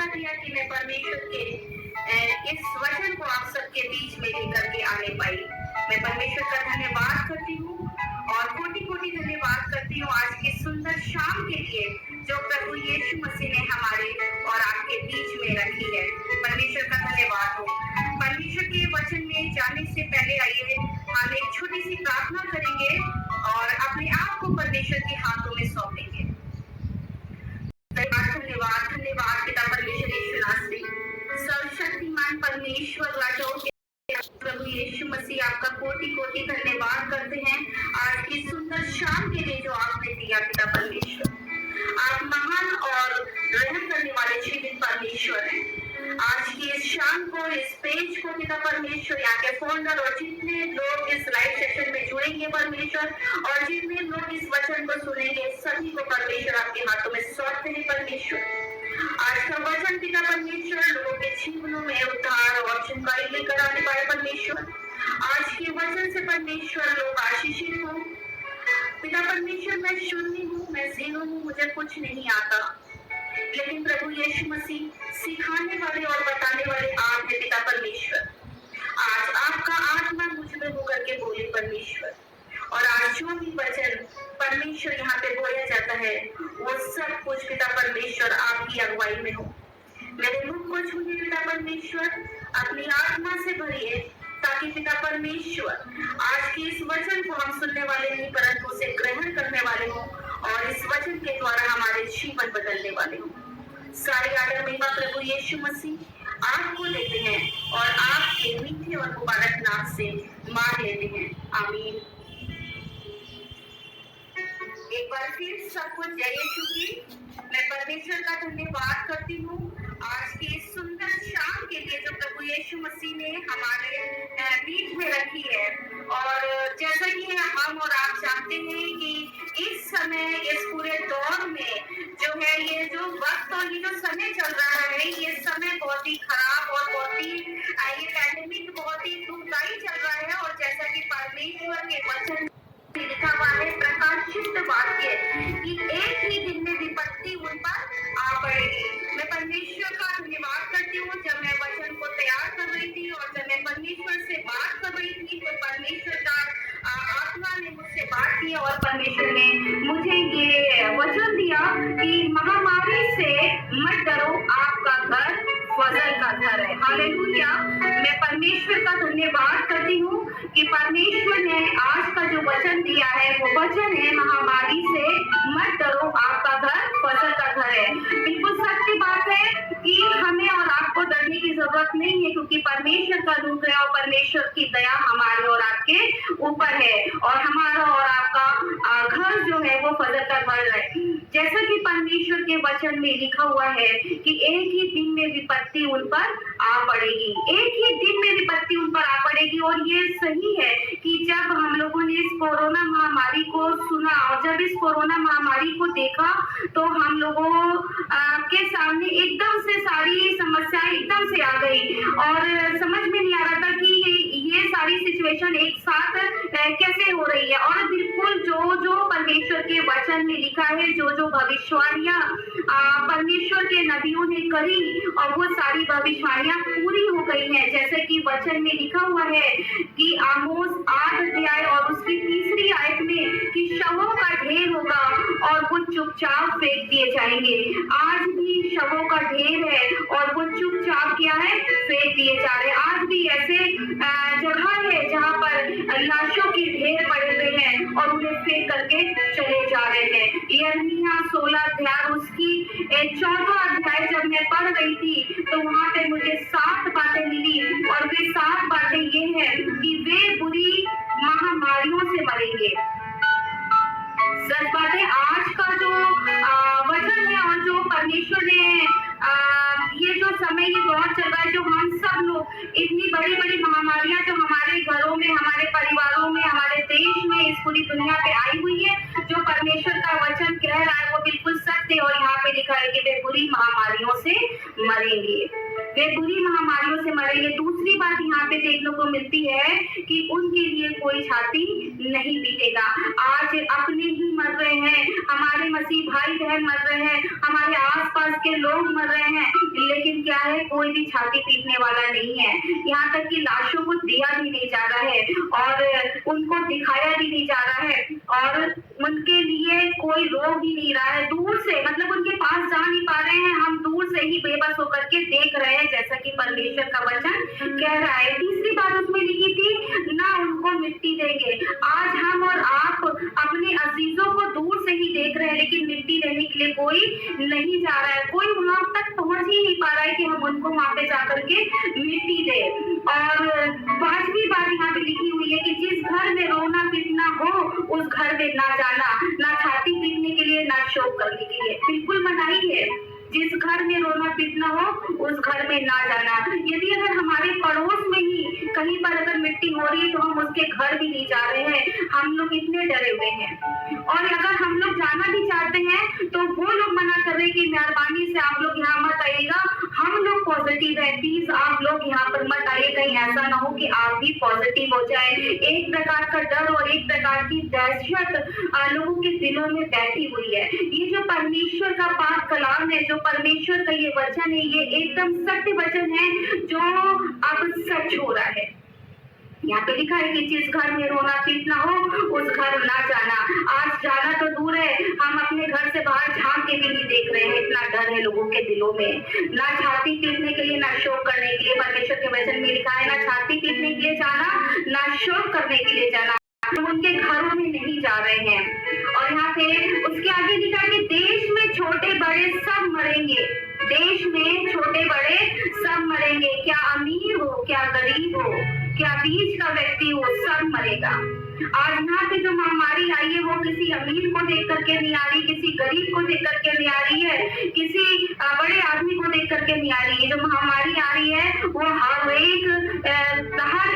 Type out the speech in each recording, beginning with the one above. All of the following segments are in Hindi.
मौका दिया कि मैं परमेश्वर के इस वचन को आप सबके बीच में लेकर के आने पाई। मैं परमेश्वर का धन्यवाद करती हूँ और कोटि कोटि धन्यवाद करती हूँ आज की सुंदर शाम के लिए जो प्रभु यीशु मसीह ने हमारे और आपके बीच में रखी है। परमेश्वर का धन्यवाद हो। परमेश्वर के वचन में जाने से पहले आइए हम एक छोटी सी प्रार्थना करेंगे और अपने आप को परमेश्वर के हाथों में सौंपेंगे। धन्यवाद धन्यवाद पिता परमेश्वर यीशु नासरी सर्वशक्तिमान परमेश्वर राजाओं के प्रभु यीशु मसीह आपका कोटि कोटि धन्यवाद करते हैं आज की सुंदर शाम के लिए जो आपने दिया पिता परमेश्वर। आप महान और रहम करने वाले जीवित परमेश्वर हैं। आज की इस शाम को इस पेज को पिता परमेश्वर यहाँ के फोल्डर और जितने लोग इस लाइव सेशन में जुड़ेंगे परमेश्वर और जितने लोग इस वचन को सुनेंगे सभी को परमेश्वर आपके हाथों में सौंपते हैं परमेश्वर। आज का वचन पिता परमेश्वर लोगों के जीवनों में उद्धार और चंगाई लेकर आने पाए परमेश्वर। आज के वचन से परमेश्वर लोग आशीषित हो पिता परमेश्वर। मैं शून्य हूँ, मैं जीरो हूँ, मुझे कुछ नहीं आता, लेकिन प्रभु यीशु मसीह सिखाने वाले और बताने वाले आप हैं पिता परमेश्वर। आज आपका आत्मा मुझ में होकर के बोले परमेश्वर और आज जो भी वचन परमेश्वर यहाँ पे बोला जाता है वो सब कुछ पिता परमेश्वर आपकी अगुवाई में हो। मेरे मुख को छूने पिता परमेश्वर, अपनी आत्मा से भरिए ताकि पिता परमेश्वर आज के इस वचन को हम सुनने वाले नहीं परंतु उसे ग्रहण करने वाले हो और इस वचन के द्वारा हमारे जीवन बदलने वाले हो। सारी आदर महिमा प्रभु यीशु मसीह आपको लेते हैं और आपके मीठे और मुबारक नाम से मांग लेते हैं, आमीन। एक बार फिर सबको जय यीशु की। मैं परमेश्वर का धन्यवाद करती हूँ आज की इस सुंदर शाम के लिए जो प्रभु यीशु मसीह ने हमारे बीच में रखी है। और जैसा कि हम और आप जानते हैं कि इस समय इस पूरे दौर में जो है ये जो वक्त और ये जो समय चल रहा है ये समय बहुत ही खराब और बहुत ही ये पैंडेमिक बहुत ही दुखदाई चल रहा है। और जैसा कि परमेश्वर के वचन लिखा हुआ है प्रकाशित वाक्य कि एक ही दिन में विपत्ति उन पर आ पड़ेगी। मैं परमेश्वर का धन्यवाद करती हूँ। जब मैं वचन को तैयार कर रही थी और जब मैं परमेश्वर से बात कर रही थी तो परमेश्वर का आत्मा ने मुझसे बात की और परमेश्वर ने मुझे ये वचन दिया कि महामारी से मत डरो, आपका घर फजल का घर है। हालेलुया। मैं परमेश्वर का धन्यवाद करती हूँ कि परमेश्वर ने आज का जो वचन दिया है वो वचन है महामारी से मत डरो, आपका घर फजल का घर है। बिल्कुल सत्य बात है कि हमें और आपको डरने की जरूरत नहीं है क्योंकि परमेश्वर का रूप है और परमेश्वर की दया हमारे और आपके ऊपर है और हमारा और आपका घर जो है वो फजल का घर है। जैसा कि परमेश्वर के वचन में लिखा हुआ है कि एक ही दिन में विपत्ति उन पर आ पड़ेगी, एक ही दिन में विपत्ति उन पर आ पड़ेगी। और ये सही है कि जब हम लोगों ने इस कोरोना महामारी को सुना और जब इस कोरोना महामारी को देखा तो हम लोगों के सामने एकदम से सारी समस्याएं एकदम से आ गई और समझ में नहीं आ रहा था कि ये सारी सिचुएशन एक साथ कैसे हो रही है। और बिल्कुल जो जो परमेश्वर के वचन में लिखा है, जो जो भविष्यवाणियां परमेश्वर के नबियों ने करी और वो सारी भविष्यवाणियां पूरी हो गई हैं। जैसे कि वचन में लिखा हुआ है कि आमोस 8 अध्याय और उसकी 3री आयत में कि शवों का ढेर होगा और वो चुपचाप फेंक दिए जाएंगे। आज भी शवों का ढेर है और वो चुपचाप क्या है, फेंक दिए जा रहे हैं। आज भी ऐसे जगह है जहाँ पर लाशों के ढेर पड़े हुए हैं और उन्हें फेंक करके चले जा रहे हैं। यिर्मयाह 16 अध्याय उसकी 4था अध्याय जब मैं पढ़ रही थी तो वहाँ पे मुझे 7 बातें मिली और वे 7 बातें ये हैं कि वे बुरी महामारियों से मरेंगे। सच बात है, आज का जो वचन है और जो परमेश्वर ने ये जो समय ये दौर चल रहा है, जो हम सब लोग इतनी बड़ी बड़ी महामारियां जो हमारे घरों में, हमारे परिवारों में, हमारे देश में, इस पूरी दुनिया पे आई हुई है, जो परमेश्वर का वचन कह रहा है वो बिल्कुल सत्य है। और यहाँ पे लिखा है कि वे बुरी महामारियों से मरेंगे, वे बुरी महामारियों से मरेंगे। दूसरी बात यहाँ पे देखने को मिलती है कि उनके लिए कोई छाती नहीं पीटेगा। आज अपने ही मर रहे हैं, हमारे मसीह भाई बहन मर रहे हैं, हमारे आसपास के लोग मर रहे हैं, है, कोई भी छाती पीटने वाला नहीं है। यहाँ तक कि लाशों को दिया भी नहीं जा रहा है और उनको दिखाया भी नहीं जा रहा है और उनके लिए कोई रो भी नहीं रहा है। दूर से, मतलब उनके पास जा नहीं पा रहे हैं, हम दूर से ही बेबस होकर के देख रहे हैं, जैसा कि परमेश्वर का वचन कह रहा है। तीसरी बात उसमें लिखी थी, ना उनको मिट्टी देंगे। आज हम और आप अपने अजीजों को दूर से ही देख रहे हैं, लेकिन मिट्टी देने के लिए कोई नहीं जा रहा है, कोई वहां तक पहुंच ही नहीं पा रहा है कि हम उनको वहां पे जाकर के मिट्टी दे। और पांचवी बात यहाँ पे लिखी हुई है कि जिस घर में रोना पीटना हो उस घर में ना जाना, ना छाती पीटने के लिए, ना शोक करने के लिए। बिल्कुल मनाही है, जिस घर में रोना पीटना हो उस घर में ना जाना। यदि अगर हमारे पड़ोस में ही कहीं पर अगर मिट्टी हो रही है तो हम उसके घर भी नहीं जा रहे हैं, हम लोग इतने डरे हुए हैं। और अगर हम लोग जाना भी चाहते हैं तो वो लोग मना कर रहे हैं कि मेहरबानी से आप लोग यहाँ मत आइएगा, हम लोग पॉजिटिव है, प्लीज आप लोग यहाँ पर मत आइए, कहीं ऐसा ना हो कि आप भी पॉजिटिव हो जाए। एक प्रकार का डर और एक प्रकार की दहशत लोगों के दिलों में बैठी हुई है। ये जो परमेश्वर का पाक कलाम है, जो परमेश्वर का ये वचन है, ये एकदम सत्य वचन है जो अब सच हो रहा है। यहाँ पे लिखा है कि जिस घर में रोना पीटना हो उस घर ना जाना। आज जाना तो दूर है, हम अपने घर से बाहर झांक के भी नहीं देख रहे हैं, इतना डर है लोगों के दिलों में। ना छाती पीटने के लिए, ना शोक करने के लिए, परमेश्वर के वचन में लिखा है, ना छाती पीटने के लिए जाना, ना शोक करने के लिए जाना। तो उनके घरों में नहीं जा रहे हैं। और यहाँ पे उसके आगे लिखा है कि देश में छोटे बड़े सब मरेंगे, देश में छोटे बड़े सब मरेंगे, क्या अमीर हो, क्या गरीब हो, क्या बीच का व्यक्ति हो, सब मरेगा। आज यहाँ पे जो महामारी आई है वो किसी अमीर को देख करके नहीं आ रही, किसी गरीब को देख करके नहीं आ रही है, किसी बड़े आदमी को देख करके नहीं आ रही है। जो महामारी आ रही है वो हर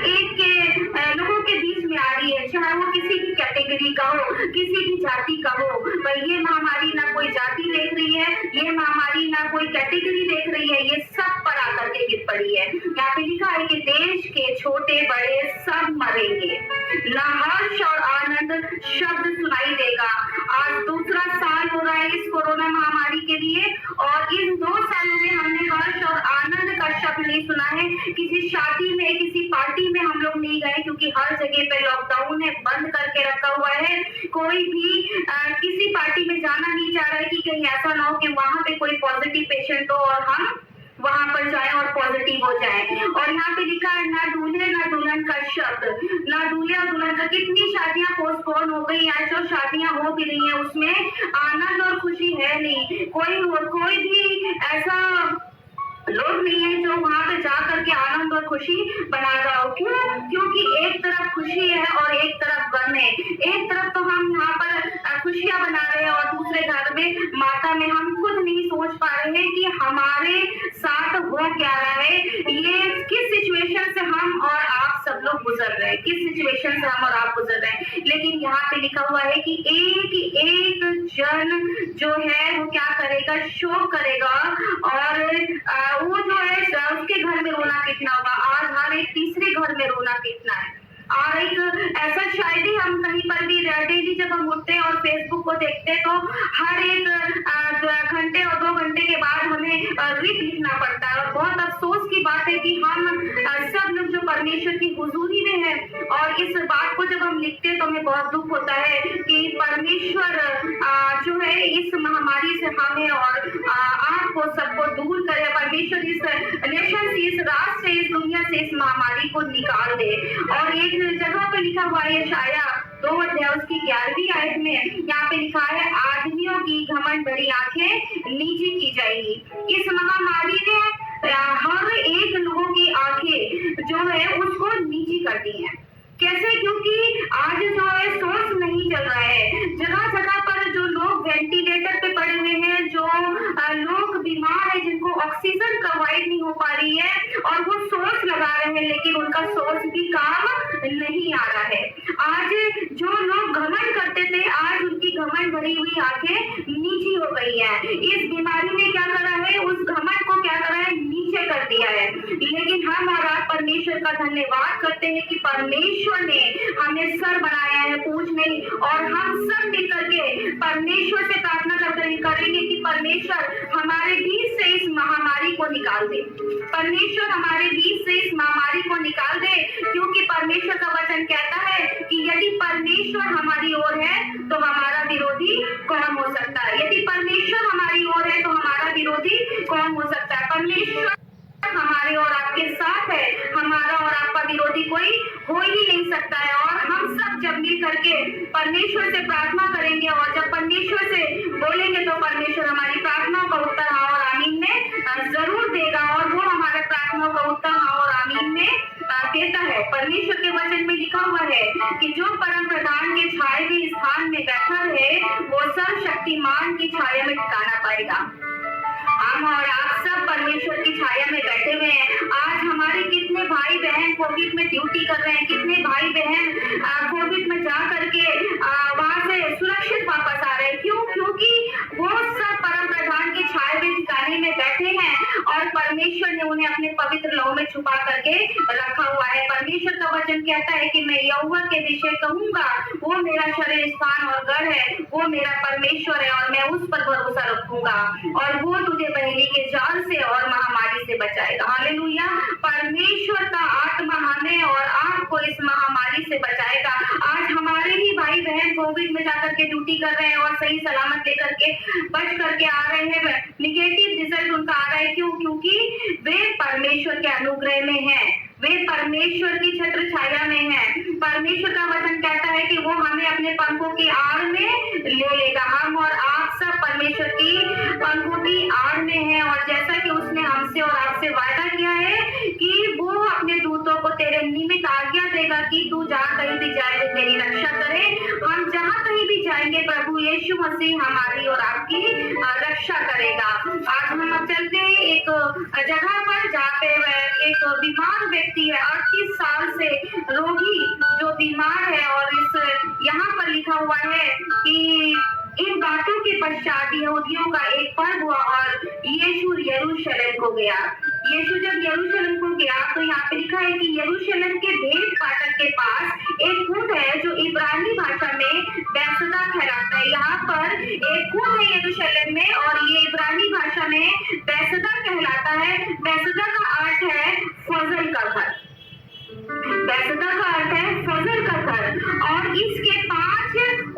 एक के लोगों के बीच में आ रही है, चाहे वो किसी भी कैटेगरी का हो, किसी भी जाति का हो। पर ये महामारी ना कोई जाति देख रही है, ये महामारी ना कोई कैटेगरी देख रही है, ये सब पर आकर के गिर पड़ी है। यहाँ पे लिखा है कि देश के छोटे बड़े सब मरेंगे, ना हर्ष और आनंद शब्द सुनाई देगा। आज दूसरा साल हो रहा है इस कोरोना महामारी के लिए और इन 2 सालों में हमने हर्ष और आनंद का शब्द नहीं सुना है। किसी शादी में, किसी पार्टी में हम लोग नहीं गए क्योंकि हर जगह पे लॉकडाउन है, बंद करके रखा हुआ है। कोई भी किसी पार्टी में जाना नहीं चाह रहा है कि कहीं ऐसा ना हो कि वहां पे कोई पॉजिटिव पेशेंट हो और हम वहां पर जाए और पॉजिटिव हो जाए। और यहाँ पे लिखा है ना दूल्हे ना दुल्हन का शब्द, ना दूल्हे और दुल्हन का। कितनी शादियां पोस्टपोन हो गई हैं, जो शादियां हो भी रही हैं उसमें आनंद और खुशी है नहीं। कोई भी ऐसा लोग नहीं है जो वहां पे जा करके आनंद और खुशी बना रहा हो। क्यों? क्योंकि एक तरफ खुशी है और एक तरफ गम है। एक तरफ तो हम यहाँ पर खुशियां बना रहे हैं और दूसरे घर में माता में हम खुद नहीं सोच पा रहे हैं कि हमारे साथ हो क्या रहा है, ये किस सिचुएशन से हम और आप सब लोग गुजर रहे हैं, किस सिचुएशन से हम और आप गुजर रहे हैं। लेकिन यहाँ पे लिखा हुआ है कि एक जन जो है वो क्या करेगा, शोक करेगा और वो जो है उसके घर में रोना पीटना होगा। आज हर एक तीसरे घर में रोना पीटना है। और एक ऐसा शायद ही हम कहीं पर भी डेली जब हम उठते हैं और फेसबुक को देखते हैं तो हर एक घंटे और 2 घंटे के बाद हमें रिप लिखना पड़ता है। और बहुत अफसोस की बात है कि हम सब लोग जो परमेश्वर की हुजूरी में है और इस बात को जब हम लिखते हैं तो हमें बहुत दुख होता है कि परमेश्वर जो है इस महामारी से हमें और आपको सबको दूर करे। परमेश्वर इस नेशन से, इस राष्ट्र से, इस दुनिया से इस महामारी को निकाल दे। और एक जगह पे लिखा हुआ है यशाया 2 अध्याय उसकी 11वीं आयत में, यहाँ पे लिखा है आदमियों की घमंड भरी आंखें नीची की जाएगी। इस महामारी ने हर एक लोगों की आंखें जो है उसको नीची कर दी है। कैसे? क्योंकि आज जो है सोर्स नहीं चल रहा है। जगह जगह पर जो लोग वेंटिलेटर पे पड़े हुए हैं, जो लोग बीमार है, जिनको ऑक्सीजन प्रोवाइड नहीं हो पा रही है और वो सोर्स लगा रहे हैं लेकिन उनका सोर्स भी काम नहीं आ रहा है। आज जो लोग घमंड करते थे आज उनकी घमंड भरी हुई आंखें नीची हो गई है। इस बीमारी ने क्या करा है, उस घमंड को क्या करा है, नीचे कर दिया है। लेकिन हम और आप परमेश्वर का धन्यवाद करते हैं कि परमेश्वर ने हमें सर बनाया है, पूंछ नहीं। और हम सब मिलकर के परमेश्वर से प्रार्थना करेंगे कि परमेश्वर हमारे बीच से इस महामारी को निकाल निकाल दे। परमेश्वर हमारे बीच से इस महामारी को निकाल दे, क्योंकि परमेश्वर का वचन कहता है कि यदि परमेश्वर हमारी ओर है तो हमारा विरोधी कौन हो सकता है। यदि परमेश्वर हमारी ओर है तो हमारा विरोधी कौन हो सकता है। परमेश्वर हमारे और आपके साथ है, हमारा और आपका विरोधी कोई हो ही नहीं सकता है। और हम सब जब मिल करके परमेश्वर से प्रार्थना करेंगे और जब परमेश्वर से बोलेंगे तो परमेश्वर हमारी प्रार्थनाओं का उत्तर हाँ और आमीन में जरूर देगा, और वो हमारे प्रार्थनाओं का उत्तर हाँ और आमीन में देता है। परमेश्वर के वचन में लिखा हुआ है कि जो परम प्रधान के छाए हुए स्थान में बैठा है वो सर्वशक्तिमान की छाया में ठिकाना पाएगा। हम और आप सब परमेश्वर की छाया में बैठे हुए हैं। आज हमारे कितने भाई बहन कोविड में ड्यूटी कर रहे हैं, कितने भाई बहन कोविड में जा करके वहां से सुरक्षित वापस आ रहे हैं। क्यों? क्योंकि वो सब परम प्रधान के छाए हुए ठिकाने में बैठे हैं और परमेश्वर ने उन्हें अपने पवित्र लहू में छुपा करके रखा हुआ है। परमेश्वर का वचन कहता है कि मैं यहोवा के विषय कहूंगा, वो मेरा शरण स्थान और गढ़ है, वो मेरा परमेश्वर है और मैं उस पर भरोसा रखूंगा और वो तुझे पहले के जाल से और महामारी से बचाएगा। हालेलुया। परमेश्वर का आत्मा हमें और आपको इस महामारी से बचाएगा। आज हमारे ही भाई बहन कोविड में जाकर के ड्यूटी कर रहे हैं और सही सलामत लेकर के बच करके आ रहे हैं। निगेटिव रिजल्ट उनका आ रहा है। क्यों? क्योंकि वे परमेश्वर के अनुग्रह में हैं, वे परमेश्वर की छत्र छाया में हैं। परमेश्वर का वचन कहता है कि वो हमें अपने पंखों की आड़ में ले लेगा। हम और आप सब परमेश्वर की पंखों की आड़ में हैं और जैसा कि उसने हमसे और आपसे वायदा किया है कि वो अपने दूतों को तेरे निमित्त आज्ञा देगा कि तू जहाँ कहीं भी जाए वो तेरी रक्षा करे। हम जहाँ कहीं भी जाएंगे प्रभु यीशु मसीह हमारी और आपकी रक्षा करेगा। आज हम अब चलते हैं एक जगह पर जहाँ पे एक बीमार व्यक्ति है, 38 साल से रोगी जो बीमार है, और इस यहाँ पर लिखा हुआ है कि इन बातों के पश्चात यहूदियों का एक पर्व हुआ और यीशु यरूशलेम को गया। यीशु जब यरूशलेम को गया तो यहाँ पे लिखा है कि यरूशलेम के भेद फाटक के पास एक कुंड है जो इब्रानी भाषा में बैसदा कहलाता है। यहाँ पर एक कुंड है यरूशलेम में और ये इब्रानी भाषा में बैसदा कहलाता है। बैसदा का अर्थ है फजल का घर। बैसदा का अर्थ है फजल का घर और इसके 5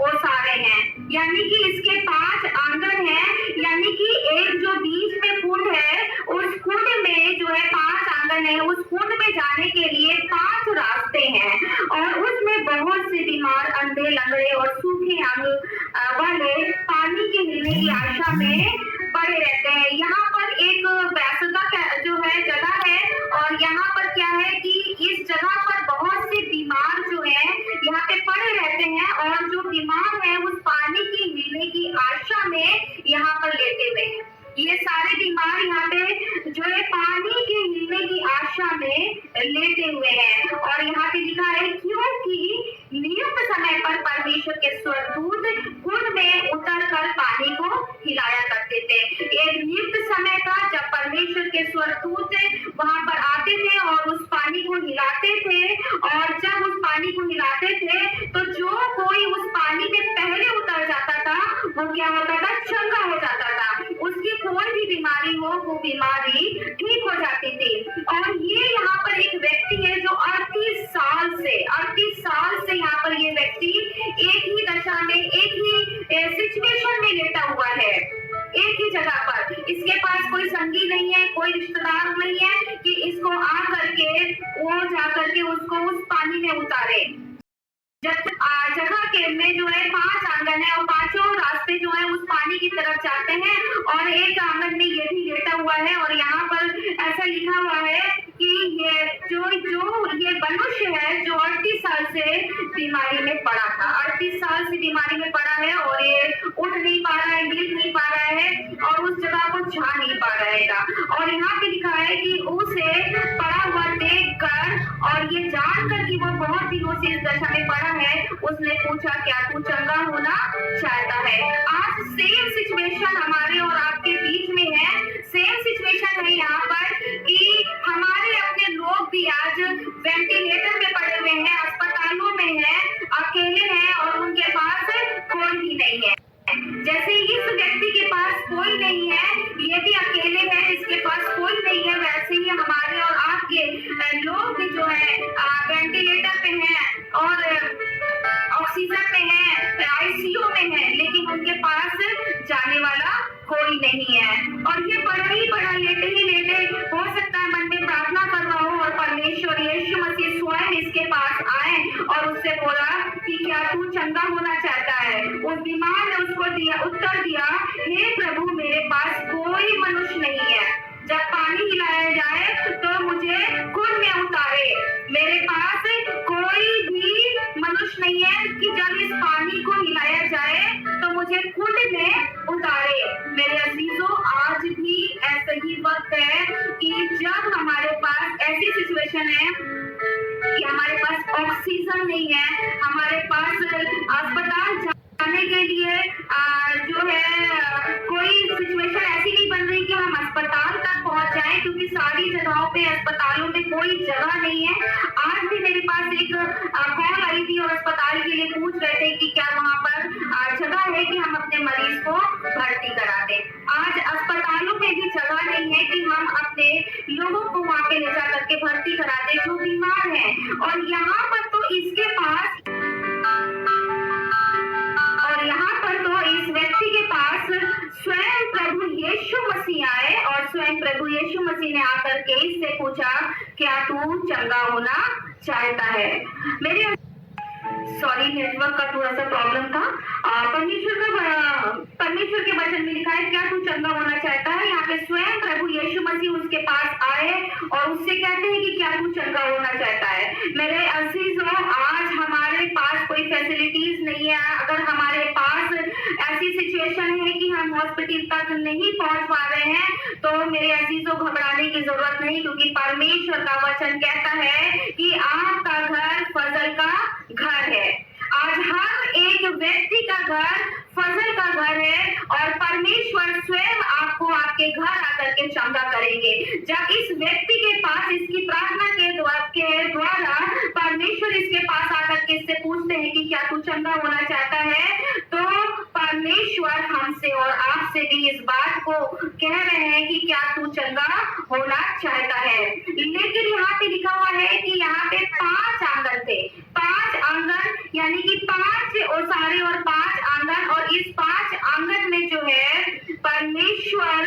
ओसारे हैं, यानी कि इसके 5 आंगन हैं, यानी कि एक जो बीच में कुंड है उस कुंड में जो है 5 आंगन है। उस कुंड में जाने के लिए 5 रास्ते हैं और उसमें बहुत से बीमार, अंधे, लंगड़े और सूखे अंग वाले पानी के मिलने की आशा में पड़े रहते हैं। यहाँ पर एक बैसदा जो है जगह है और यहाँ पर क्या है कि इस जगह पर बहुत से बीमार जो है यहाँ पे पड़े रहते हैं और जो बीमार है उस पानी की मिलने की आशा में यहाँ पर लेटे हुए हैं। ये सारे बीमार यहाँ पे जो है पानी के मिलने की आशा में लेटे हुए हैं और यहाँ पे लिखा है क्योंकि नियुक्त समय पर परमेश्वर के स्वर्गदूत कुंड में उतर कर पानी को हिलाया करते थे। एक नियुक्त समय था जब परमेश्वर के स्वर्गदूत वहां पर आते थे और उस पानी को हिलाते थे, और जब उस पानी को हिलाते थे तो जो कोई उस पानी में पहले उतर जाता था वो क्या होता था? चंगा हो जाता था। उसकी कोई भी बीमारी हो वो बीमारी ठीक हो जाती थी। और ये यहाँ पर एक व्यक्ति है जो 38 साल से यहाँ पर ये व्यक्ति एक ही दशा में, एक ही सिचुएशन में लेटा हुआ है, एक ही जगह पर। इसके पास कोई संगी नहीं है, कोई रिश्तेदार नहीं है कि इसको आ करके वो जा करके उसको उस पानी में उतारे। जब जगह के में जो है 5 आंगन है और 5 रास्ते जो है उस पानी की तरफ जाते हैं और एक आंगन में ये भी लेटा हुआ है और यहाँ पर ऐसा लिखा हुआ है कि ये जो ये मनुष्य है जो 38 साल से बीमारी में पड़ा था, 38 साल से बीमारी में पड़ा है और ये उठ नहीं पा रहा है, हिल नहीं पा रहा है और उस जगह को जा नहीं पा रहेगा। और यहाँ पे लिखा है कि उसे पड़ा हुआ देख कर और ये जान कर कि वो बहुत दिनों से इस दशा में पड़ा है, उसने पूछा क्या तू चंगा होना चाहता है? आज सेम सिचुएशन हमारे और आपके बीच में है। सेम सिचुएशन है यहाँ पर कि हमारे अपने लोग भी आज वेंटिलेटर पे पड़े हुए हैं, अस्पतालों में हैं, अकेले हैं और उनके पास कोई भी नहीं है। जैसे इस व्यक्ति के पास कोई नहीं है, ये भी अकेले है, इसके पास कोई नहीं है, वहां ने उसको दिया उत्तर दिया, हे प्रभु मेरे पास कोई मनुष्य नहीं है, जब पानी हिलाया जाए तो मुझे कुंड में उतारे। मेरे पास कोई भी मनुष्य नहीं है कि जब इस पानी को हिलाया जाए तो मुझे कुंड में उतारे। मेरे अजीजों, आज भी ऐसा ही वक्त है कि जब हमारे पास ऐसी सिचुएशन है कि हमारे पास ऑक्सीजन नहीं है, हमारे पास अस्पताल जाने के लिए जो है कोई सिचुएशन ऐसी नहीं बन रही कि हम अस्पताल तक पहुंच जाए, क्योंकि सारी जगहों पे अस्पतालों में कोई जगह नहीं है। आज भी मेरे पास एक कॉल आई थी और अस्पताल के लिए पूछ रहे थे कि क्या वहां पर जगह है कि हम अपने मरीज को भर्ती करा दें। आज अस्पतालों में भी जगह नहीं है कि हम अपने लोगों को वहां पे ले जा करके भर्ती करा दें जो बीमार है। और यहाँ पर तो इस व्यक्ति के पास स्वयं प्रभु यीशु मसीह आए और स्वयं प्रभु यीशु मसीह ने आकर के इससे पूछा, क्या तू चंगा होना चाहता है? मेरे सॉरी, नेटवर्क का थोड़ा सा प्रॉब्लम था। परमेश्वर के वचन में लिखा है, क्या तू चंगा होना चाहता है? यहाँ पे स्वयं प्रभु यीशु मसीह उसके पास आए और उससे कहते हैं कि क्या तू चंगा होना चाहता है? मेरे अजीजों, आज हमारे पास कोई फैसिलिटीज नहीं है। अगर हमारे पास ऐसी सिचुएशन है कि हम हॉस्पिटल तक नहीं पहुंच पा रहे हैं, तो मेरे अजीजों घबराने की जरूरत नहीं, क्योंकि परमेश्वर का वचन कहता है कि आपका घर फजल का घर है। आज हर एक व्यक्ति का घर फजल का घर है और परमेश्वर स्वयं आपको आपके घर आकर के चंगा करेंगे। जब इस व्यक्ति के पास इसकी प्रार्थना के द्वारा परमेश्वर इसके पास आकर के इससे पूछते हैं कि क्या तू चंगा होना चाहता है, तो परमेश्वर हमसे और आपसे भी इस बात को कह रहे हैं कि क्या तू चंगा होना चाहता है। लेकिन यहाँ पे लिखा हुआ है कि यहाँ पे 5 आंगन थे, 5 आंगन, यानी कि 5 ओसारे और 5 आंगन। और इस 5 आंगन में जो है परमेश्वर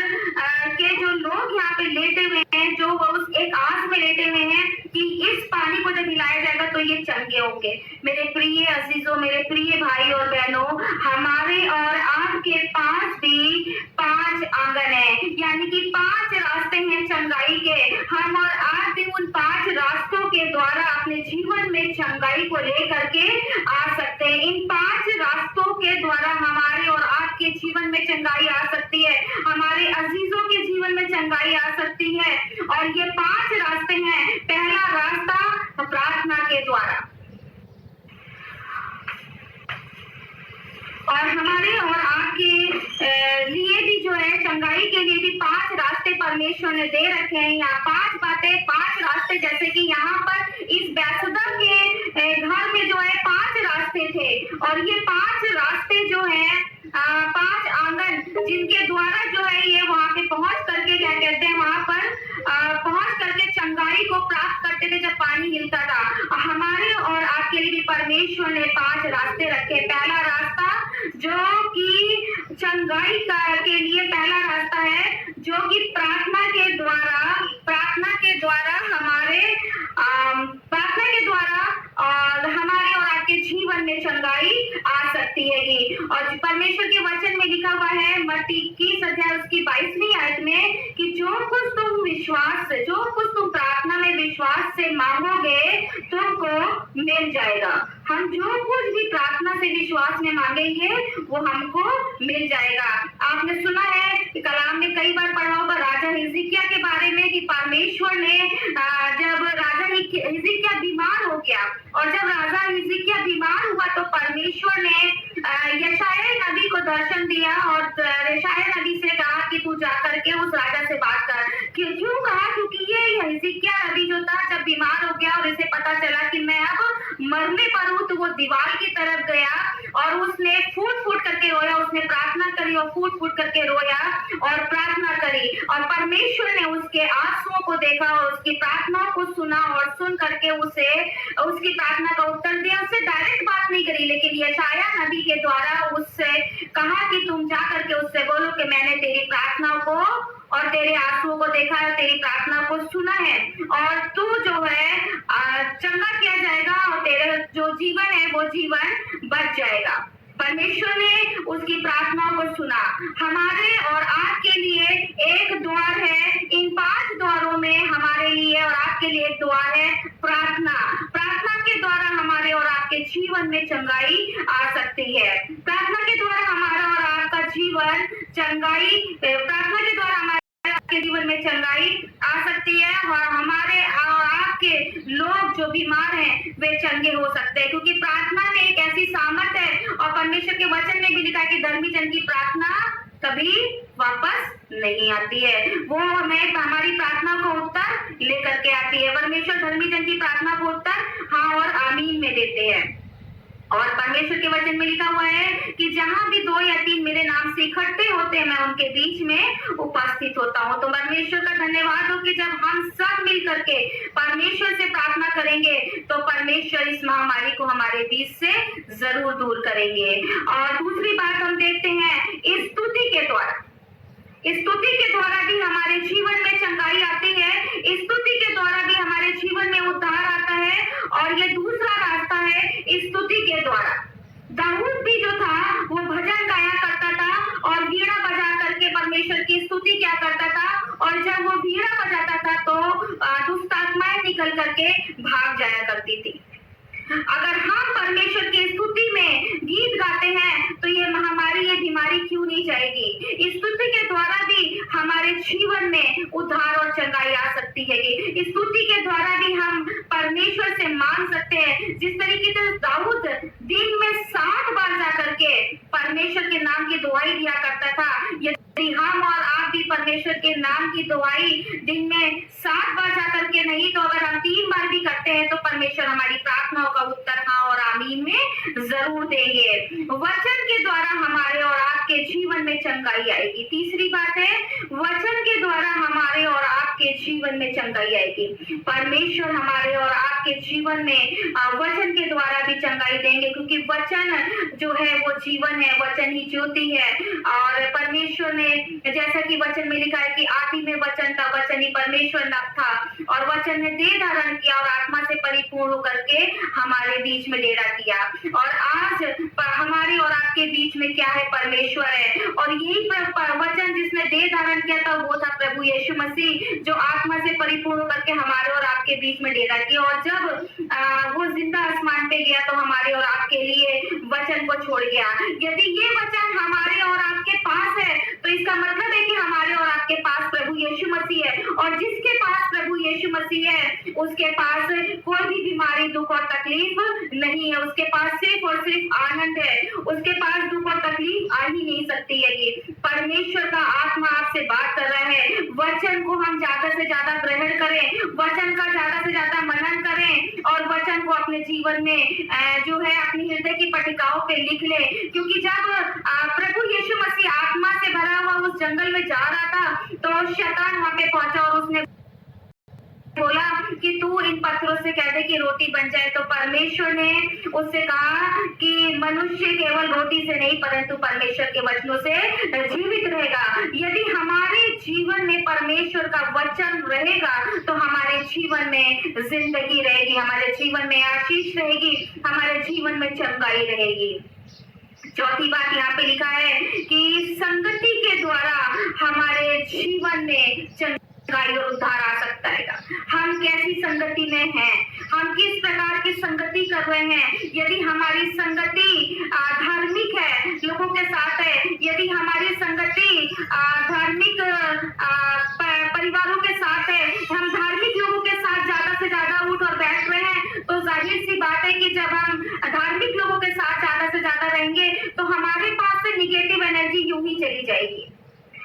के जो लोग यहाँ पे लेटे हुए हैं, जो उस एक आस में लेटे हुए हैं कि इस पानी को जब हिलाया जाएगा तो ये चंगे होंगे। मेरे प्रिय अजीजों, मेरे प्रिय भाई और बहनों, हमारे और आपके पास भी 5 आंगन है, यानी कि 5 रास्ते हैं चंगाई के। हम और आप भी उन 5 रास्तों के द्वारा अपने जीवन में चंगाई को लेकर के आ सकते हैं। इन 5 रास्तों के द्वारा हमारे और आपके जीवन में चंगाई आ सकती है, हमारे अजीजों के जीवन में चंगाई आ सकती है। और ये 5 रास्ते हैं। पहला रास्ता प्रार्थना के द्वारा, और हमारे और आपके लिए भी जो है चंगाई के लिए भी 5 रास्ते परमेश्वर ने दे रखे हैं। यहाँ 5 बातें, 5 रास्ते, जैसे कि यहाँ पर इस बैसुदा के घर में जो है 5 रास्ते थे, और ये 5 रास्ते जो है 5 आंगन जिनके द्वारा जो है ये वहां पे पहुंच करके क्या कहते हैं, वहां पर पहुंच करके चंगाई को प्राप्त करते थे जब पानी हिलता था। हमारे और आपके लिए भी परमेश्वर ने 5 रास्ते रखे। पहला रास्ता जो कि चंगाई के लिए पहला रास्ता है, जो कि प्रार्थना के द्वारा हमारे और आपके जीवन में चंगाई आ सकती है। और परमेश्वर के वचन में लिखा हुआ है मत्ती 21 अध्याय उसकी 22वीं आयत में कि जो कुछ तुम प्रार्थना में विश्वास से मांगोगे तुमको मिल जाएगा। हम जो कुछ भी प्रार्थना से विश्वास में मांगेंगे वो हमको मिल जाएगा। आपने सुना है कि कलाम में कई बार पढ़ा होगा राजा हिजकिय्याह के बारे में कि परमेश्वर ने जब राजा हिजकिय्याह बीमार हो गया, और जब राजा हिजकिय्याह बीमार हुआ तो परमेश्वर ने यशायाह नबी को दर्शन दिया और यशायाह नबी से कहा कि तू जाकर के उस राजा से बात कर। क्यों कहा? क्योंकि ये हिजकिय्याह नबी जो था जब बीमार हो गया और इसे पता चला कि मैं अब मरने पर हूँ, तो वो दीवार की तरफ गया और उसने फूट फूट करके रोया, उसने प्रार्थना करी और फूट फूट करके रोया और प्रार्थना करी, और परमेश्वर ने उसके आंसुओं को देखा और उसकी प्रार्थना को सुना और सुन करके उसे उसकी प्रार्थना का उत्तर दिया। उससे डायरेक्ट बात नहीं करी, लेकिन यशायाह नबी के द्वारा उससे कहा कि तुम जा करके उससे बोलो कि मैंने तेरी प्रार्थना को और तेरे आंसुओं को देखा है, तेरी प्रार्थना को सुना है, और तू जो है चंगा किया जाएगा और तेरा जो जीवन है वो जीवन बच परमेश्वर ने उसकी प्रार्थनाओं को सुना। हमारे और आपके लिए एक द्वार है, इन 5 द्वारों में हमारे लिए और आपके लिए एक द्वार है प्रार्थना। प्रार्थना के द्वारा हमारे और आपके जीवन में चंगाई आ सकती है। प्रार्थना के द्वारा हमारा और आपका जीवन प्रार्थना के द्वारा हमारे आपके जीवन में चंगाई आ सकती है और हमारे और आपके लोग जो बीमार हैं वे चंगे हो सकते हैं, क्योंकि प्रार्थना में एक ऐसी सामर्थ है और परमेश्वर के वचन में भी लिखा है कि धर्मी जन की प्रार्थना कभी वापस नहीं आती है, वो हमें हमारी प्रार्थना को उत्तर लेकर के आती है। परमेश्वर धर्मी जन की प्रार्थना को उत्तर हाँ और आमीन में देते हैं। और परमेश्वर के वचन में लिखा हुआ है कि जहां भी 2 या 3 मेरे नाम से इकट्ठे होते हैं, मैं उनके बीच में उपस्थित होता हूं। तो परमेश्वर का धन्यवाद हो कि जब हम सब मिल करके परमेश्वर से प्रार्थना करेंगे तो परमेश्वर इस महामारी को हमारे बीच से जरूर दूर करेंगे। और दूसरी बात हम देखते हैं स्तुति के द्वारा। स्तुति के द्वारा भी हमारे जीवन में चंगाई आती है, स्तुति के द्वारा भी हमारे जीवन में उद्धार आता है। और ये दूसरा रास्ता है स्तुति के द्वारा। दाऊद भी जो था वो भजन गाया करता था और वीणा बजा करके परमेश्वर की स्तुति क्या करता था, और जब वो वीणा बजाता था तो दुष्ट आत्माएं निकल करके भाग जाया करती थी। अगर हम परमेश्वर की स्तुति में गीत गाते हैं तो ये महामारी, ये बीमारी क्यों नहीं जाएगी। स्तुति के द्वारा भी हमारे जीवन में उद्धार और चंगाई आ सकती है। स्तुति के द्वारा भी हम परमेश्वर से मांग सकते हैं। जिस तरीके से दाऊद दिन में 60 बार जा करके परमेश्वर के नाम की दुआई दिया करता था, यदि हम और आप भी परमेश्वर के नाम की दुआई दिन में 60 बार जा करके नहीं तो अगर हम 3 बार भी करते हैं तो परमेश्वर हमारी प्रार्थनाओं का उत्तर हाँ और आमीन में जरूर देंगे। वचन के द्वारा हमारे और आपके जीवन में चंगाई आएगी। तीसरी बात है वचन के द्वारा हमारे और आपके जीवन में चंगाई आएगी। परमेश्वर हमारे और आपके जीवन में वचन के द्वारा भी चंगाई देंगे, क्योंकि वचन जो है वो जीवन है, वचन ही ज्योति है। और परमेश्वर ने जैसा कि वचन में लिखा है कि आदि में वचन था, वचन ही परमेश्वर था और वचन ने देह धारण किया और आत्मा से परिपूर्ण होकर के हमारे बीच में डेरा किया। और आज हमारे और आपके बीच में क्या है, परमेश्वर है। और यही वचन जिसने देह धारण किया था वो था प्रभु यीशु मसीह, जो आत्मा से परिपूर्ण करके हमारे और आपके बीच में डेरा किया। और जब वो जिंदा आसमान पे गया तो हमारे और आपके लिए वचन को छोड़ गया। यदि ये वचन हमारे और आपके पास है तो इसका मतलब है कि हमारे और आपके पास प्रभु यीशु मसीह है। और जिसके पास प्रभु यीशु मसीह है उसके पास कोई भी बीमारी, दुख और तकलीफ नहीं है। उसके पास सिर्फ और सिर्फ आनंद है। उसके पास दुख और तकलीफ आ ही नहीं सकती है। ये परमेश्वर का आत्मा आपसे बात कर रहा है। वचन को हम ज्यादा से ज्यादा ग्रहण करें, वचन का ज्यादा से ज्यादा मनन करें और वचन को अपने जीवन में जो है अपनी हृदय की पट्टिकाओं पे लिख ले। क्योंकि जब प्रभु यीशु मसीह आत्मा से भरा हुआ उस जंगल में जा रहा था तो शैतान वहां पे पहुंचा और उसने बोला कि तू इन पत्थरों से कह दे कि रोटी बन जाए। तो परमेश्वर ने उससे कहा कि मनुष्य केवल रोटी से नहीं परंतु परमेश्वर के वचनों से जीवित रहेगा। यदि हमारे जीवन में परमेश्वर का वचन रहेगा तो हमारे जीवन में जिंदगी रहेगी, हमारे जीवन में आशीष रहेगी, हमारे जीवन में चंगाई रहेगी। चौथी बात यहाँ पे लिखा है कि संगति के द्वारा हमारे जीवन में चंगाई और उद्धार आ सकता है। हम कैसी संगति में हैं, हम किस प्रकार की संगति कर रहे हैं। यदि हमारी संगति धार्मिक है, लोगों के साथ है, यदि हमारी संगति धार्मिक परिवारों के साथ है, हम धार्मिक लोगों के साथ ज्यादा से ज्यादा उठ और बैठ रहे हैं, तो जाहिर सी बात है कि जब हम धार्मिक लोगों के साथ ज्यादा से ज्यादा रहेंगे तो हमारे पास से निगेटिव एनर्जी यूं ही चली जाएगी।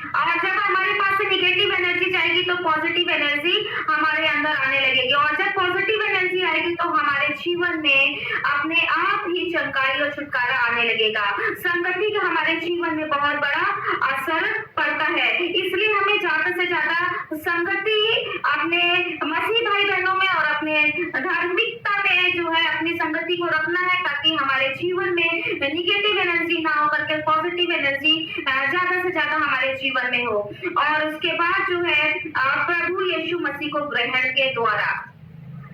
और जब हमारे पास से निगेटिव एनर्जी जाएगी तो पॉजिटिव एनर्जी हमारे अंदर आने लगेगी। और जब पॉजिटिव एनर्जी आएगी तो हमारे जीवन में अपने आप ही चंगाई और छुटकारा आने लगेगा। संगति का हमारे जीवन में बहुत बड़ा असर पड़ता है। इसलिए हमें ज्यादा से ज्यादा संगति अपने मसीह भाई बहनों में और अपने धार्मिकता में जो है अपनी संगति को रखना है, ताकि हमारे जीवन में निगेटिव एनर्जी ना हो करके पॉजिटिव एनर्जी ज्यादा से ज्यादा हमारे जीवन में हो। और उसके बाद जो है प्रभु यीशु मसीह को ग्रहण के द्वारा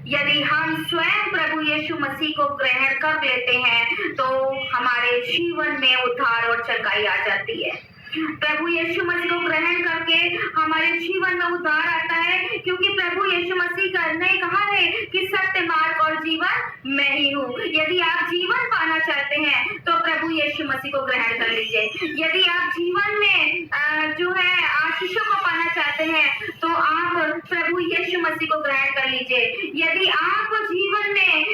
यदि हम स्वयं प्रभु यीशु मसीह को ग्रहण कर लेते हैं तो हमारे जीवन में उद्धार और चंगाई आ जाती है। प्रभु यीशु मसीह को ग्रहण करके हमारे जीवन में उद्धार आता है, क्योंकि प्रभु यीशु मसीह ने कहा है कि सत्य, मार्ग और जीवन मैं ही हूँ। यदि आप जीवन पाना चाहते हैं तो प्रभु यीशु मसीह को ग्रहण कर लीजिए। यदि आप जीवन में जो है आशीषों को पाना चाहते हैं तो आप प्रभु यीशु मसीह को ग्रहण कर लीजिए। यदि आप जीवन में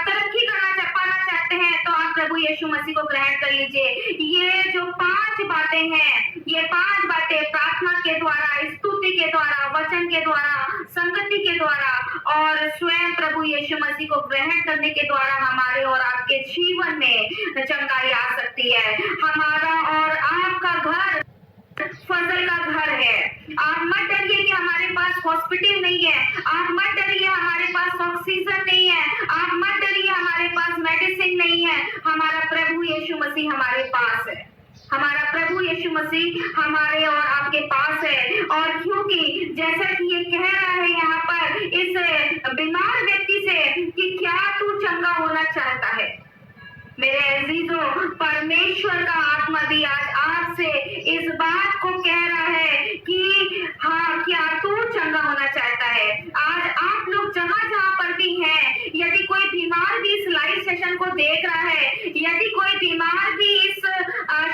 तरक्की पाना चाहते हैं तो आप प्रभु यीशु मसीह को ग्रहण कर लीजिए। ये जो 5 बातें हैं, ये 5 बातें प्रार्थना के द्वारा, स्तुति के द्वारा, वचन के द्वारा, संगति के द्वारा और स्वयं प्रभु यीशु मसीह को ग्रहण करने के द्वारा हमारे और आपके जीवन में चंगाई आ सकती है। हमारा और आपका घर फजल का घर है। आप मत डरिए कि हमारे पास हॉस्पिटल नहीं है, आप मत डरिए हमारे पास ऑक्सीजन नहीं है, आप मत डरिए हमारे पास मेडिसिन नहीं है। हमारा प्रभु यीशु मसीह हमारे पास है, हमारा प्रभु यीशु मसीह हमारे और आपके पास है। और क्योंकि जैसा कि ये कह रहा है यहाँ पर इस बीमार व्यक्ति से कि क्या तू चंगा होना चाहता है, मेरे अजीजों, परमेश्वर का आत्मा भी आज आपसे इस बात को कह रहा है कि हाँ, क्या तू चंगा होना चाहता है। आज आप लोग जहाँ जहाँ पर भी हैं, यदि कोई बीमार भी इस लाइव सेशन को देख रहा है, यदि कोई बीमार भी इस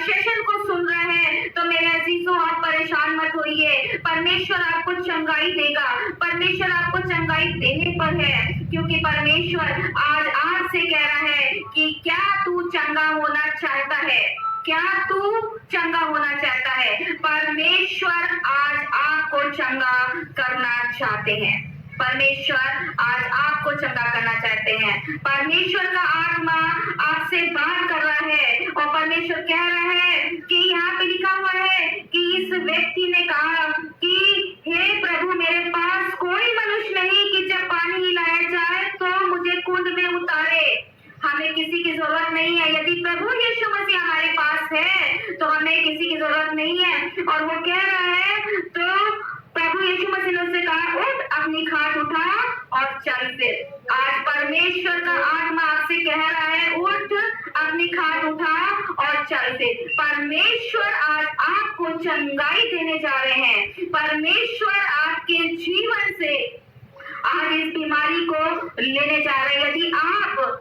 सेशन को सुन रहा है, तो मेरे अजीजों आप परेशान मत होइए। परमेश्वर आपको चंगाई देगा, परमेश्वर आपको चंगाई देने पर है, क्योंकि परमेश्वर आज आपसे कह रहा है कि क्या तू चंगा होना चाहता है, क्या तू चंगा होना चाहता है। परमेश्वर आज आपको चंगा करना चाहते हैं, परमेश्वर आज आपको चंगा करना चाहते हैं। परमेश्वर का आत्मा आपसे बात कर रहा है और परमेश्वर कह रहा है कि यहाँ पे लिखा हुआ है कि इस व्यक्ति ने कहा कि हे प्रभु, मेरे पास कोई मनुष्य नहीं कि जब पानी हिलाया जाए तो मुझे कुंड में उतारे। हमें किसी की जरूरत नहीं है। यदि प्रभु यीशु मसीह हमारे पास है तो हमें किसी की जरूरत नहीं है। और वो कह रहा है, तो प्रभु यीशु मसीह ने उससे कहा, उठ, अपनी खाट उठा और चल फिर। आज परमेश्वर का आत्मा आपसे कह रहा है, उठ, अपनी खाट उठा और चल फिर। परमेश्वर आज आपको चंगाई देने जा रहे हैं। परमेश्वर आपके जीवन से आज इस बीमारी को लेने जा रहे हैं। यदि आप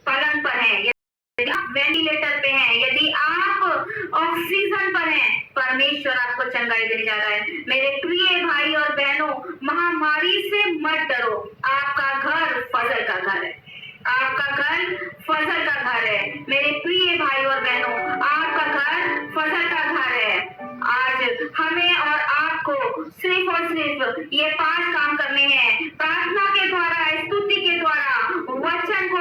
पलंग पर हैं, यदि आप वेंटिलेटर पे हैं, यदि आप ऑक्सीजन पर हैं, परमेश्वर आपको चंगाई देने जा रहा है। मेरे प्रिय भाई और बहनों, महामारी से मत डरो। आपका घर फजल का घर है, आपका घर फजल का घर है। मेरे प्रिय भाई और बहनों, आपका घर फजल का घर है। आज हमें और आपको सिर्फ और सिर्फ ये 5 काम करने हैं। प्रार्थना के द्वारा, स्तुति के द्वारा, वचन को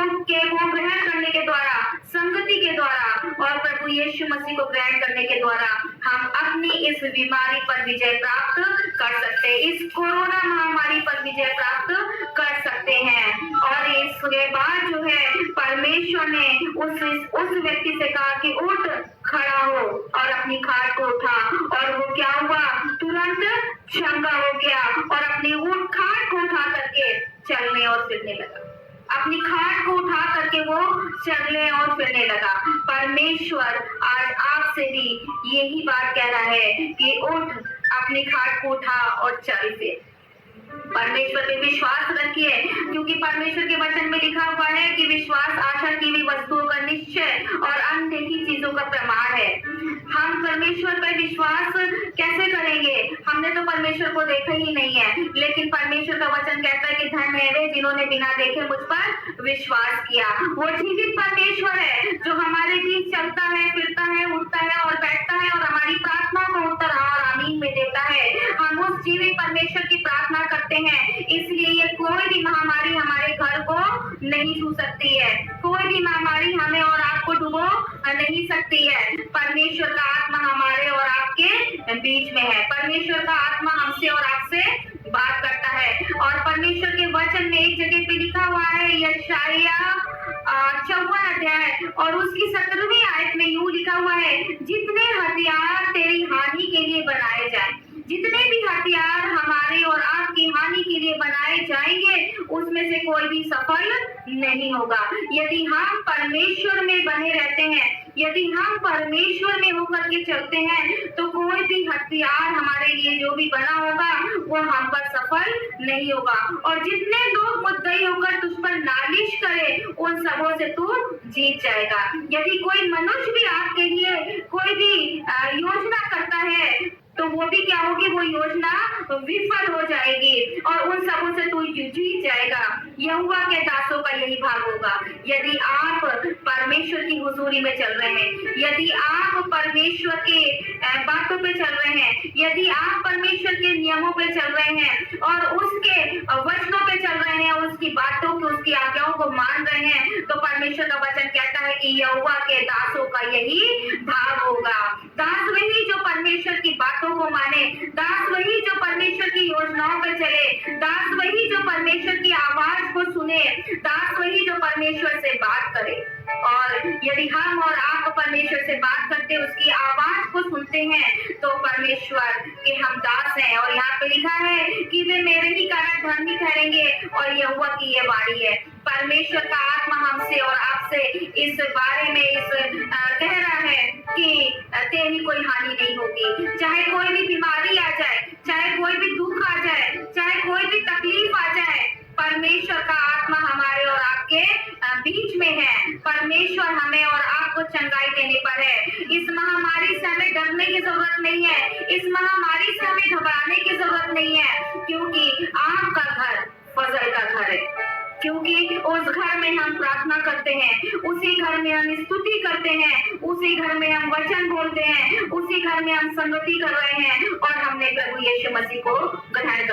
ग्रहण करने के द्वारा, संगति के द्वारा और प्रभु यीशु मसीह को ग्रहण करने के द्वारा हम अपनी इस बीमारी पर विजय प्राप्त कर सकते हैं, इस कोरोना महामारी पर विजय प्राप्त कर सकते हैं। और इसके बाद जो है परमेश्वर ने उस व्यक्ति से कहा कि उठ, खड़ा हो और अपनी खाट को उठा। और वो क्या हुआ, तुरंत चंगा हो गया और अपनी खाट को उठा करके चलने और फिरने लगा। अपनी खाट को उठा करके वो चलने और फिरने लगा। परमेश्वर आज आपसे भी यही बात कह रहा है कि उठ, अपनी खाट को उठा और चल फिर। परमेश्वर पे विश्वास रखिए, क्योंकि परमेश्वर के वचन में लिखा हुआ है कि विश्वास आशा की भी वस्तुओं का निश्चय और अनदेखी चीजों का प्रमाण है। हम परमेश्वर पर विश्वास कैसे करेंगे? हमने तो परमेश्वर को देखा ही नहीं है, लेकिन परमेश्वर का वचन कहता है कि धन्य है वे जिन्होंने बिना देखे मुझ पर विश्वास किया। वो जीवित परमेश्वर है जो हमारे बीच चलता है, फिरता है, उठता है और बैठता है और हमारी प्रार्थना को उत्तर और आमीन में देता है। हम उस जीवित परमेश्वर की प्रार्थना करते हैं, इसलिए ये कोई भी महामारी हमारे घर को नहीं छू सकती है, कोई भी महामारी हमें और आपको डुबो नहीं सकती है। परमेश्वर का आत्मा हमारे और आपके बीच में है। परमेश्वर का आत्मा हमसे और आपसे बात करता है। और परमेश्वर के वचन में एक जगह पे लिखा हुआ है, यशायाह 54 अध्याय और उसकी 17वीं आयत में यूं लिखा हुआ है, जितने हथियार तेरी हानि के लिए बनाए जाए, जितने भी हथियार हमारे और आपकी हानि के लिए बनाए जाएंगे, उस उसमें से कोई भी सफल नहीं होगा। यदि हम परमेश्वर में बने रहते हैं, यदि हम परमेश्वर में होकर के चलते हैं, तो कोई भी हथियार हमारे लिए जो भी बना होगा वो हम पर सफल नहीं होगा। और जितने लोग मुद्दई होकर तुझ पर नालिश करे, उन सबों से तू जीत जाएगा। यदि कोई मनुष्य भी आपके लिए कोई भी योजना करता है, तो वो भी क्या होगी, वो योजना विफल हो जाएगी और उन सबों से तू जीत जाएगा। यहोवा के दासों का यही भाग होगा। यदि आप परमेश्वर की हुजूरी में चल रहे हैं, यदि आप परमेश्वर के बातों पे चल रहे हैं, यदि आप परमेश्वर के नियमों पे चल रहे हैं और उसके वचनों पे चल रहे हैं, उसकी बातों को, उसकी आज्ञाओं को मान रहे हैं, तो परमेश्वर का वचन कहता है कि यहोवा के दासों का यही भाग होगा। दास वही जो परमेश्वर की बातों को माने, दास वही जो परमेश्वर की योजनाओं पे चले, दास वही जो परमेश्वर की आवाज को सुने, दास वही जो परमेश्वर से बात करे। और यदि हम और आप परमेश्वर से बात करते, उसकी आवाज को सुनते हैं, तो परमेश्वर के हम दास हैं। और यहाँ पे लिखा है कि वे मेरे ही कारण धर्मी ठहरेंगे, और यहोवा की ये वाणी है। परमेश्वर का आत्मा हमसे और आपसे इस बारे में कह रहा है कि तेरी कोई हानि नहीं होगी। चाहे कोई भी बीमारी आ जाए, चाहे कोई भी दुख आ जाए, चाहे कोई भी तकलीफ आ जाए, परमेश्वर का आत्मा हमारे और आपके बीच में है। परमेश्वर हमें और आपको चंगाई देने पर है। इस महामारी से हमें डरने की जरूरत नहीं है, इस महामारी से हमें घबराने की जरूरत नहीं है, क्योंकि आपका घर फजल का घर है। क्योंकि उस घर में हम प्रार्थना करते हैं, उसी घर में हम स्तुति करते हैं, उसी घर में हम वचन बोलते हैं, उसी घर में हम संगति कर रहे हैं, और हमने प्रभु यीशु मसीह को ग्रहण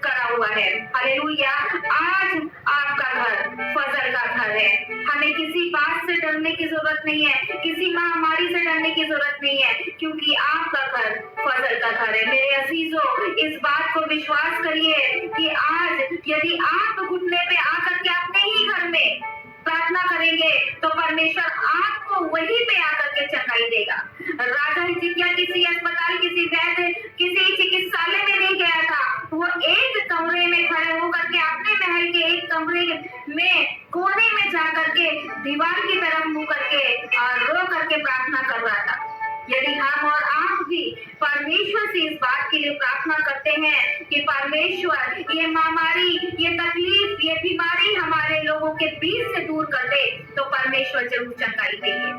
करा हुआ है। हालेलुया। आज आपका घर फजल का घर है। हमें किसी बात से डरने की जरूरत नहीं है, किसी महामारी से डरने की जरूरत नहीं है, क्योंकि आपका घर फजल का घर है। मेरे अजीजों, इस बात को विश्वास करिए कि आज यदि आप घुटने पे आकर के अपने ही घर में प्रार्थना करेंगे, तो परमेश्वर आपको वहीं पे आकर के चंगाई देगा। राजा हिजकिय्याह किसी अस्पताल, किसी वैद्य, किसी चिकित्सालय में नहीं गया था। वो एक कमरे में खड़े होकर के, अपने महल के एक कमरे में कोने में जाकर के दीवार की तरफ मुंह करके और रो करके प्रार्थना कर रहा था। यदि हम और आप भी परमेश्वर से इस बात के लिए प्रार्थना करते हैं कि परमेश्वर ये महामारी, ये तकलीफ, ये बीमारी हमारे लोगों के बीच से दूर कर दे, तो परमेश्वर जरूर चंगाई देंगे।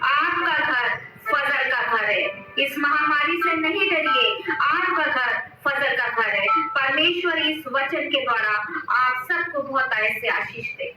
आपका घर फजल का घर है। इस महामारी से नहीं डरिए, आपका घर फजल का घर है। परमेश्वर इस वचन के द्वारा आप सबको बहुत ऐसे आशीष दे।